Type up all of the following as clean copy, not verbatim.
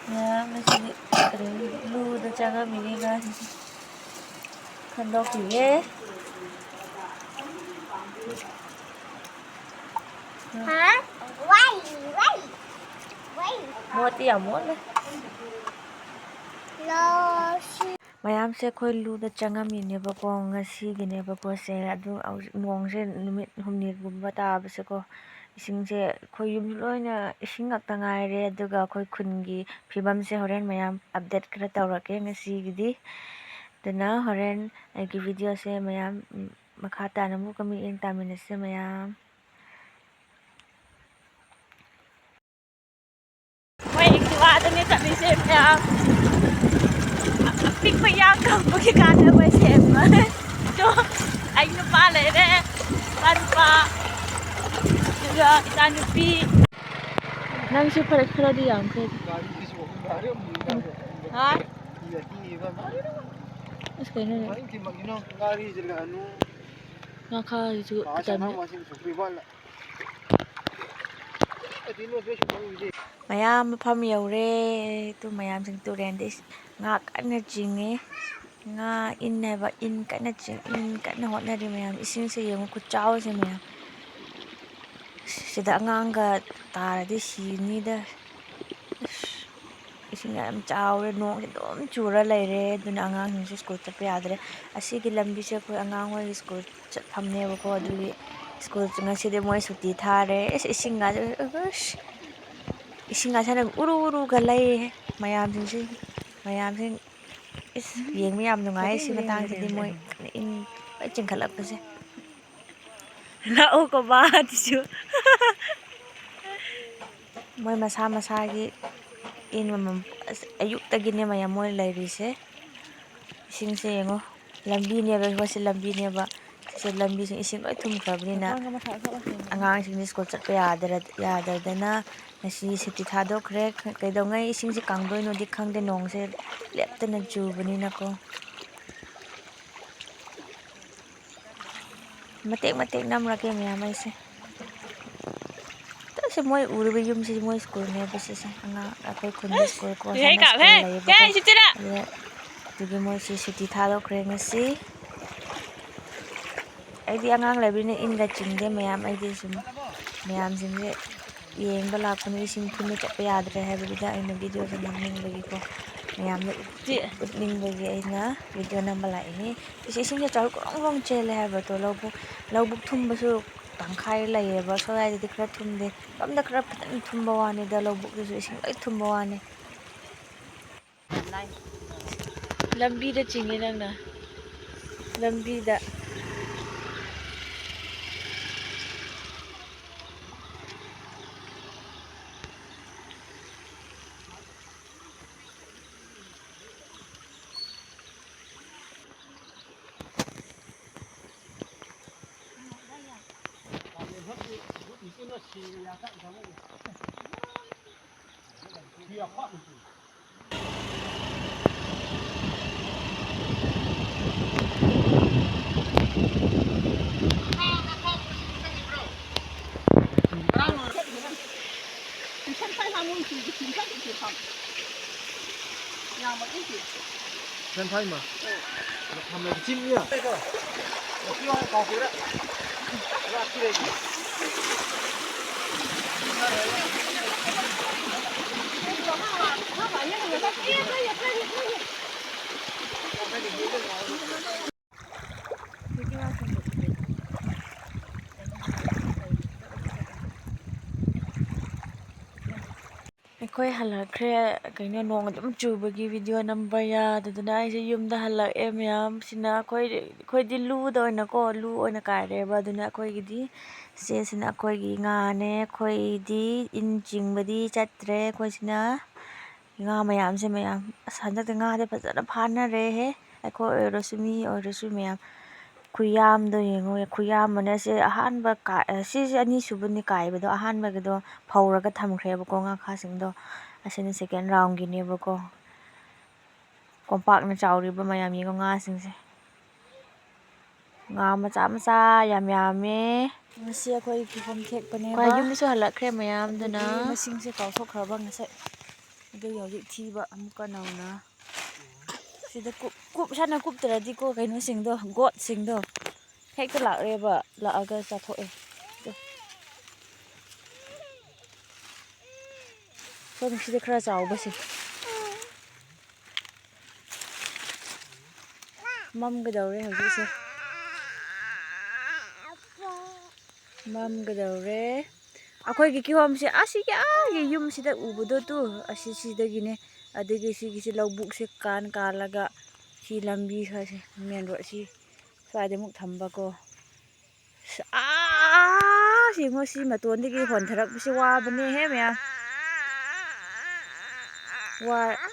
Ya, masih lu udah jangan mini kan. Kendok ye. Hả? Quay, quay, quay. Mua tiệm muốn đấy. Lo Mayam se khoi lu da changa mi ne ba ko ngasi gi ne ba ko se adu mong se numit humni gumba ta ba se ko ising se khoi yum loina ising ngak ta ngai re aduga khoi khun gi phibam se horen mayam update kra tawrake ngasi gi di dana horen gi video se mayam makha ta na mu kami eng ta min se mayam mai ki wa da ne ta mi se mayam pik pa yang ka bu ki ka na ba se ma cho anh nó ba lại đây ba ba rồi ta nó pi năng suy phải khơi đi làm cái hả cái này ngã khai chứ cái này mayam pham yaure tu mayam sing tu ren dis nga kana jinge nga in ne ba in kana jing in kana hot na di mayam ising se yong ku chao se mayam sida ngang ga tar di si ni da ising yam chao re nong se dom chura lai re duna ngang hin school ta pe adre asi gi lambi se ko angang hoi school chat pham ne ba ko du school nga se de moi suti tha re ising ga ising nga sana uru uru ga lai mayam sing mayam sing yeng mi yam nungai si matang si di moi in bai ching khalap pa se la o ko ba ti chu moi masa masa gi in mam ayuk ta gi ne mayam moi lai ri se ising se yengo lambi ne ba ho se lambi ne ba se lambi sing ising bai thum khabni na angang sing ni school chat pa ya da na ngasi siti thadokre kaidongai ising se kangdoi no di khangde nong se leptana chubani na ko matek matek namra ke mayam ai se to se moi urbe yum se moi school ne ba se anga akoi khun school ko sa na school lai ba ko tugi moi si siti thadokre ngasi ai di angang lai ne in ga chingde mayam ai di sum mayam sing se yeng ba la kun ising thun cha pa yad re ha bi da ai na video se namning bagi ko mayam ne utning bagi ai na video nam balai he ising se chal ko long chele ha ba to lobuk thum ba su tangkhai lai ba so ai di khra thum de kam da khra patan thum ba wa ne da lobuk su ising ai thum ba wa ne lambi da chingi nang na lambi da Dân thay mà. Làm này chim nhá. Đây cơ. Một kilo hay có đấy. Ra kia đây. eikhoi halakre kaino nong adum chubagi video number ya daduna ai se yumda halak em yam sina khoi di lu da oina ko lu oina kai re ba duna khoi gi di se sina khoi gi nga ne khoi di in jingbadi chatre khoi sina nga mayam se mayam sanjak de nga de phajana phana re he eikhoi orosumi orosu mayam khuyam do yengo khuyam mane se ahan ba ka si ani subuni kai ba do ahan ba ga do phauraga thamkhre ba ko nga kha sing do asini second round gi ne ba ko kompak na chaore ba mayam yi ko nga sing se nga macha macha yam me ngasi akhoi ki hom thek pa ne ba kwa yum su halak khre mayam dana masing se kaw thok khra ba ngase ꯑꯗꯨꯒꯤ ꯍꯧꯖꯤꯛ ꯊꯤꯕ ꯑꯃꯨꯛꯀ ꯅꯧꯅ ꯁꯤꯗ ꯁꯥꯟꯅ ꯀꯨꯞꯇ꯭ꯔꯗꯤꯀꯣ ꯀꯩꯅꯣꯁꯤꯡꯗꯣ ꯒꯣꯠꯁꯤꯡꯗꯣ ꯍꯦꯛꯇ ꯂꯥꯛꯑꯦꯕ ꯂꯥꯛꯑꯒ ꯆꯥꯊꯣꯛꯑꯦ ꯁꯣꯝ ꯁꯤꯗ ꯈꯔ ꯆꯥꯎꯕꯁꯦ ꯃꯝꯒꯗꯧꯔꯦ ꯍꯧꯖꯤꯛꯁꯦ ꯃꯝꯒꯗꯧꯔꯦ ꯑꯩꯈꯣꯏꯒꯤ ꯀꯤꯍꯣꯝꯁꯦ ꯑꯁꯤꯒꯤ ꯌꯨꯝꯁꯤꯗ ꯎꯕꯗꯣ ꯑꯁꯤꯗꯒꯤꯅꯦ ꯑꯗꯒꯤ ꯁꯤꯒꯤꯁꯤ ꯂꯧꯕꯨꯛꯁꯦ ꯀꯥꯜꯂꯒ ꯁꯤ ꯂꯝꯕꯤ ꯈꯔꯁꯦ ꯃꯦꯟ ꯔꯣꯗ ꯁꯤ ꯁ꯭ꯋꯥꯏꯗ ꯑꯃꯨꯛ ꯊꯝꯕꯀꯣ ꯌꯦꯡꯉꯣ ꯁꯤ ꯃꯇꯣꯟꯗꯒꯤ ꯍꯣꯟꯊꯔꯛꯄꯁꯦ ꯋꯥꯕꯅꯦꯍꯦ ꯃꯌꯥꯝ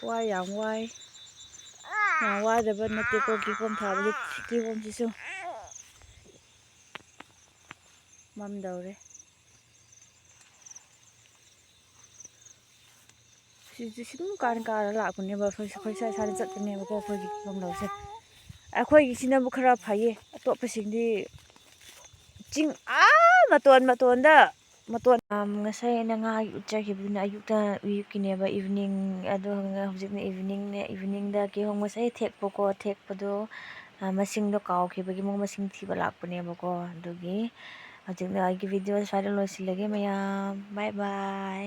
ꯋꯥꯏ ꯌꯥꯝ ꯋꯥꯏ ꯌꯥꯝ ꯋꯥꯗꯕ ꯅꯠꯇꯦꯀꯣ ꯀꯤꯍꯣꯝ ꯊꯥꯕꯁꯦ ꯀꯤꯍꯣꯝꯁꯤꯁꯨ ꯃꯝꯗꯧꯔꯦ ꯁꯤꯁꯨ ꯑꯗꯨꯝ ꯀꯥꯔ ꯂꯥꯛꯄꯅꯦꯕ ꯑꯩꯈꯣꯏ ꯁꯥꯏꯗ ꯆꯠꯄꯅꯦꯕꯀꯣ ꯑꯩꯈꯣꯏꯒꯤ ꯀꯤꯍꯣꯝ ꯂꯧꯁꯦ ꯑꯩꯈꯣꯏꯒꯤꯁꯤꯅꯕꯨ ꯈꯔ ꯐꯩꯌꯦ ꯑꯇꯣꯞꯄꯁꯤꯡꯗꯤ ꯆꯤꯡ ꯃꯇꯣꯟꯗ ꯉꯁꯥꯏ ꯑꯩꯅ ꯉꯥ ꯎꯠꯆꯈꯤꯕꯗꯨꯅ ꯑꯌꯨꯛꯀꯤꯅꯦꯕ ꯏꯚꯤꯅꯤꯡ ꯑꯗꯣ ꯍꯧꯖꯤꯛꯅ ꯏꯚꯤꯅꯤꯡꯗ ꯀꯤꯍꯣꯝ ꯉꯁꯥꯏ ꯊꯦꯛꯄꯗꯣ ꯃꯁꯤꯡꯗꯣ ꯀꯥꯎꯈꯤꯕꯒꯤ ꯑꯃꯨꯛ ꯃꯁꯤꯡ ꯊꯤꯕ ꯂꯥꯛꯄꯅꯦꯕꯀꯣ ꯑꯗꯨꯒꯤ ꯍꯧꯖꯤꯛꯅ ꯑꯩꯒꯤ ꯚꯤꯗꯤꯑꯣ ꯁ꯭ꯋꯥꯏꯗ ꯂꯣꯏꯁꯤꯜꯂꯒꯦ ꯃꯌꯥꯝ ꯕꯥꯏ ꯕꯥꯏ